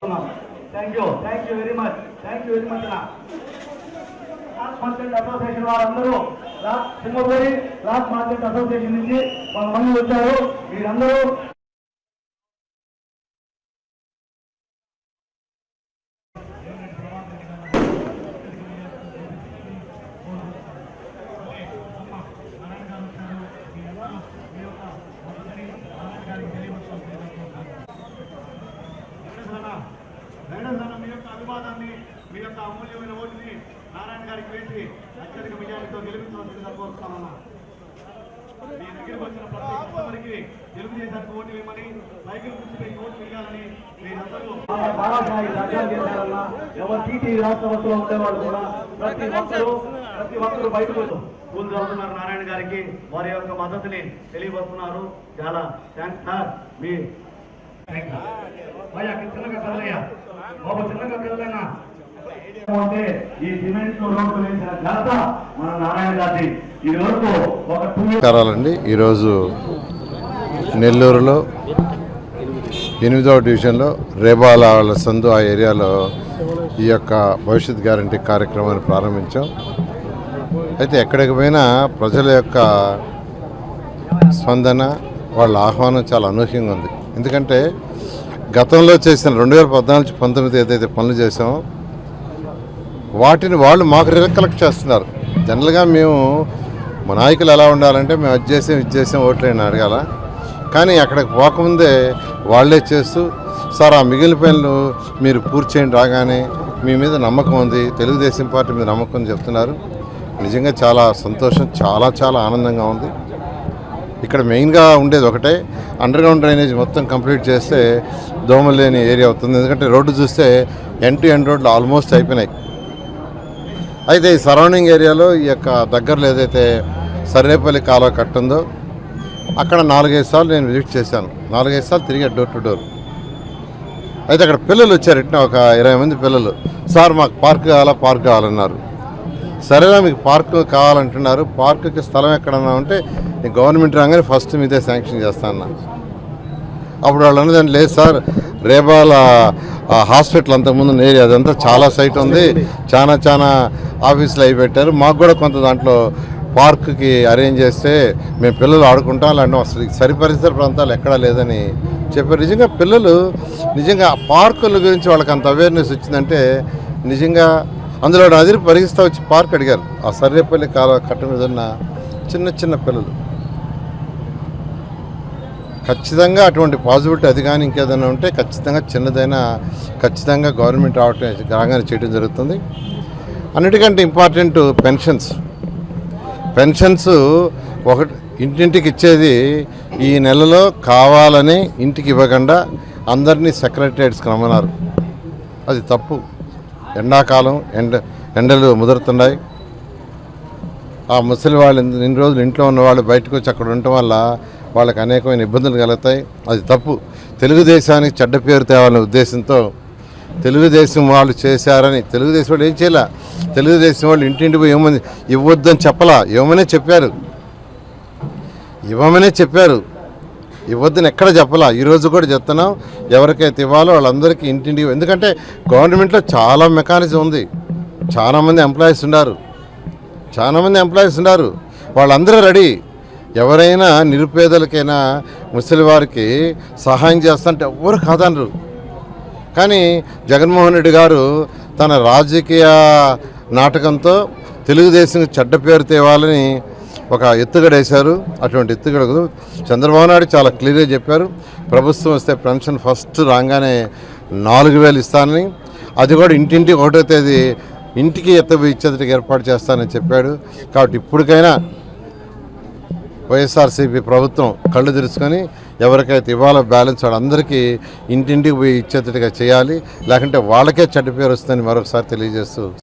Thank you very much. Last Merchant Association వారందరూ సింగపూరి last market association నుంచి కొంతమంది వచ్చారు. మీరందరూ మీ యొక్క అభివాదాన్ని మీ యొక్క అమూల్యమైన ఓటుని నారాయణ గారికి వేసి అత్యధిక విజయాలతో గెలిపించవలసిందిగా కోరుతున్నామన్నా. మీ దగ్గరికి వచ్చిన ప్రతి కస్టమర్కి తెలుగుదేశానికి ఓటు ఇవ్వమని సైకిల్ గుర్తుపై ఓటు వేయాలని మీరందరూ బాలాసాయి దర్శనం చేశారన్నా. ఎవరు టీటీ రాష్ట్రవత్తులో ఉండేవాళ్ళు కూడా ప్రతి ఒక్కరు బయటకు స్కూల్ చదువుతున్నారు. నారాయణ గారికి వారి యొక్క మద్దతుని తెలియవస్తున్నారు. చాలా థ్యాంక్స్ సార్. మీ చిన్నగా కదలయ్యా బాబు, చిన్నగా కదలైనా అంటే ఈ సిమెంట్ రోడ్డు వేసిన ఘనత మన నారాయణ గారి. ఈ వరకు ఒక 2 అండి. ఈరోజు నెల్లూరులో 8వ డివిజన్లో రేబాల సందు ఆ ఏరియాలో ఈ యొక్క భవిష్యత్ గ్యారంటీ కార్యక్రమాన్ని ప్రారంభించాం. అయితే ఎక్కడికి పోయినా ప్రజల యొక్క స్పందన, వాళ్ళ ఆహ్వానం చాలా అనూహ్యంగా ఉంది. ఎందుకంటే గతంలో చేసిన 2014-19 ఏదైతే పనులు చేసామో వాటిని వాళ్ళు మాకు రికలెక్ట్ చేస్తున్నారు. జనరల్గా మేము మా నాయకులు ఎలా ఉండాలంటే మేము అది చేసాం ఓట్లేని అడగాల, కానీ అక్కడికి పోకముందే వాళ్ళే చేస్తూ సార్ ఆ మిగిలిన పనులు మీరు పూర్తి చేయండి, రాగానే మీ మీద నమ్మకం ఉంది, తెలుగుదేశం పార్టీ మీద నమ్మకం అని చెప్తున్నారు. నిజంగా చాలా సంతోషం, చాలా ఆనందంగా ఉంది. ఇక్కడ మెయిన్గా ఉండేది ఒకటే, అండర్గ్రౌండ్ డ్రైనేజ్ మొత్తం కంప్లీట్ చేస్తే దోమలు లేని ఏరియా అవుతుంది. ఎందుకంటే రోడ్డు చూస్తే ఎండ్ రోడ్లు ఆల్మోస్ట్ అయిపోయినాయి. అయితే ఈ సరౌండింగ్ ఏరియాలో ఈ యొక్క దగ్గరలో ఏదైతే సర్వేపల్లి కాలువ కట్టుందో అక్కడ 4-5 సార్లు నేను విజిట్ చేశాను. 4-5 సార్లు తిరిగా డోర్ టు డోర్. అయితే అక్కడ పిల్లలు వచ్చారు, ఇట్లా ఒక 20 మంది పిల్లలు. సార్ మాకు పార్క్ కావాలన్నారు. సరేనా మీకు పార్క్ కావాలంటున్నారు, పార్కుకి స్థలం ఎక్కడన్నా ఉంటే నేను గవర్నమెంట్ రాగానే ఫస్ట్ మీదే శాంక్షన్ చేస్తాను. అప్పుడు వాళ్ళు అన్నదండి, లేదు సార్ రేబాల హాస్పిటల్ అంతకుముందు ఏరియా అదంతా చాలా సైట్ ఉంది, చాలా ఆఫీసులు అవి పెట్టారు, మాకు కూడా కొంత దాంట్లో పార్కుకి అరేంజ్ చేస్తే మేము పిల్లలు ఆడుకుంటాం, అలాంటి అసలు సరిపరిసర ప్రాంతాలు ఎక్కడా లేదని చెప్పారు. నిజంగా పిల్లలు నిజంగా పార్కుల గురించి వాళ్ళకి అంత అవేర్నెస్ వచ్చిందంటే నిజంగా అందులో అదిరి పరిగిస్తూ వచ్చి పార్క్ అడిగారు. ఆ సర్వేపల్లి కాలువ కట్ట మీద ఉన్న చిన్న పిల్లలు ఖచ్చితంగా అటువంటి పాజిబిలిటీ అది కానీ ఇంకేదైనా ఉంటే ఖచ్చితంగా గవర్నమెంట్ రాగానే చేయడం జరుగుతుంది. అన్నిటికంటే ఇంపార్టెంట్ పెన్షన్స్ ఒకటి ఇంటింటికి ఇచ్చేది ఈ నెలలో కావాలని ఇంటికి ఇవ్వకుండా అందరినీ సెక్రటరియట్స్కి రమ్మన్నారు. అది తప్పు. ఎండాకాలం ఎండలు ముదురుతున్నాయి. ఆ ముసలి వాళ్ళు ఇన్ని రోజులు ఇంట్లో ఉన్నవాళ్ళు బయటకు వచ్చి అక్కడ ఉండటం వల్ల వాళ్ళకి అనేకమైన ఇబ్బందులు కలుగుతాయి. అది తప్పు. తెలుగుదేశానికి చెడ్డ పేరు తేవాలనే ఉద్దేశంతో తెలుగుదేశం వాళ్ళు చేశారని, తెలుగుదేశం వాళ్ళు ఏం చేయాల, తెలుగుదేశం వాళ్ళు ఇంటింటి పోయి ఏమని ఇవ్వద్దని చెప్పలా, ఇవ్వమనే చెప్పారు, ఇవ్వద్దని ఎక్కడ చెప్పలా. ఈరోజు కూడా చెప్తున్నాం, ఎవరికైతే ఇవ్వాలో వాళ్ళందరికీ ఇంటింటికి. ఎందుకంటే గవర్నమెంట్లో చాలా మెకానిజం ఉంది, చాలామంది ఎంప్లాయీస్ ఉన్నారు, వాళ్ళందరూ రెడీ. ఎవరైనా నిరుపేదలకైనా ముసలి వారికి సహాయం చేస్తుంటే ఎవ్వరు కాదనరు. కానీ జగన్మోహన్ రెడ్డి గారు తన రాజకీయ నాటకంతో తెలుగుదేశం చెడ్డ పేరు తేవాలని ఒక ఎత్తుగడేశారు. అటువంటి ఎత్తుగడకు చంద్రబాబు నాయుడు చాలా క్లియర్గా చెప్పారు, ప్రభుత్వం వస్తే పెన్షన్ ఫస్ట్ రాగానే 4,000 ఇస్తానని, అది కూడా ఇంటింటికి 1వ తేదీ ఇంటికి ఇచ్చేందుకు ఏర్పాటు చేస్తానని చెప్పాడు. కాబట్టి ఇప్పటికైనా వైఎస్ఆర్సీపీ ప్రభుత్వం కళ్ళు తెరుచుకొని ఎవరికైతే ఇవ్వాలో బ్యాలెన్స్ వాళ్ళందరికీ ఇంటింటికి పోయి ఇచ్చేటట్టుగా చేయాలి, లేకుంటే వాళ్ళకే చెడ్డ పేరు వస్తుందని మరొకసారి తెలియజేస్తూ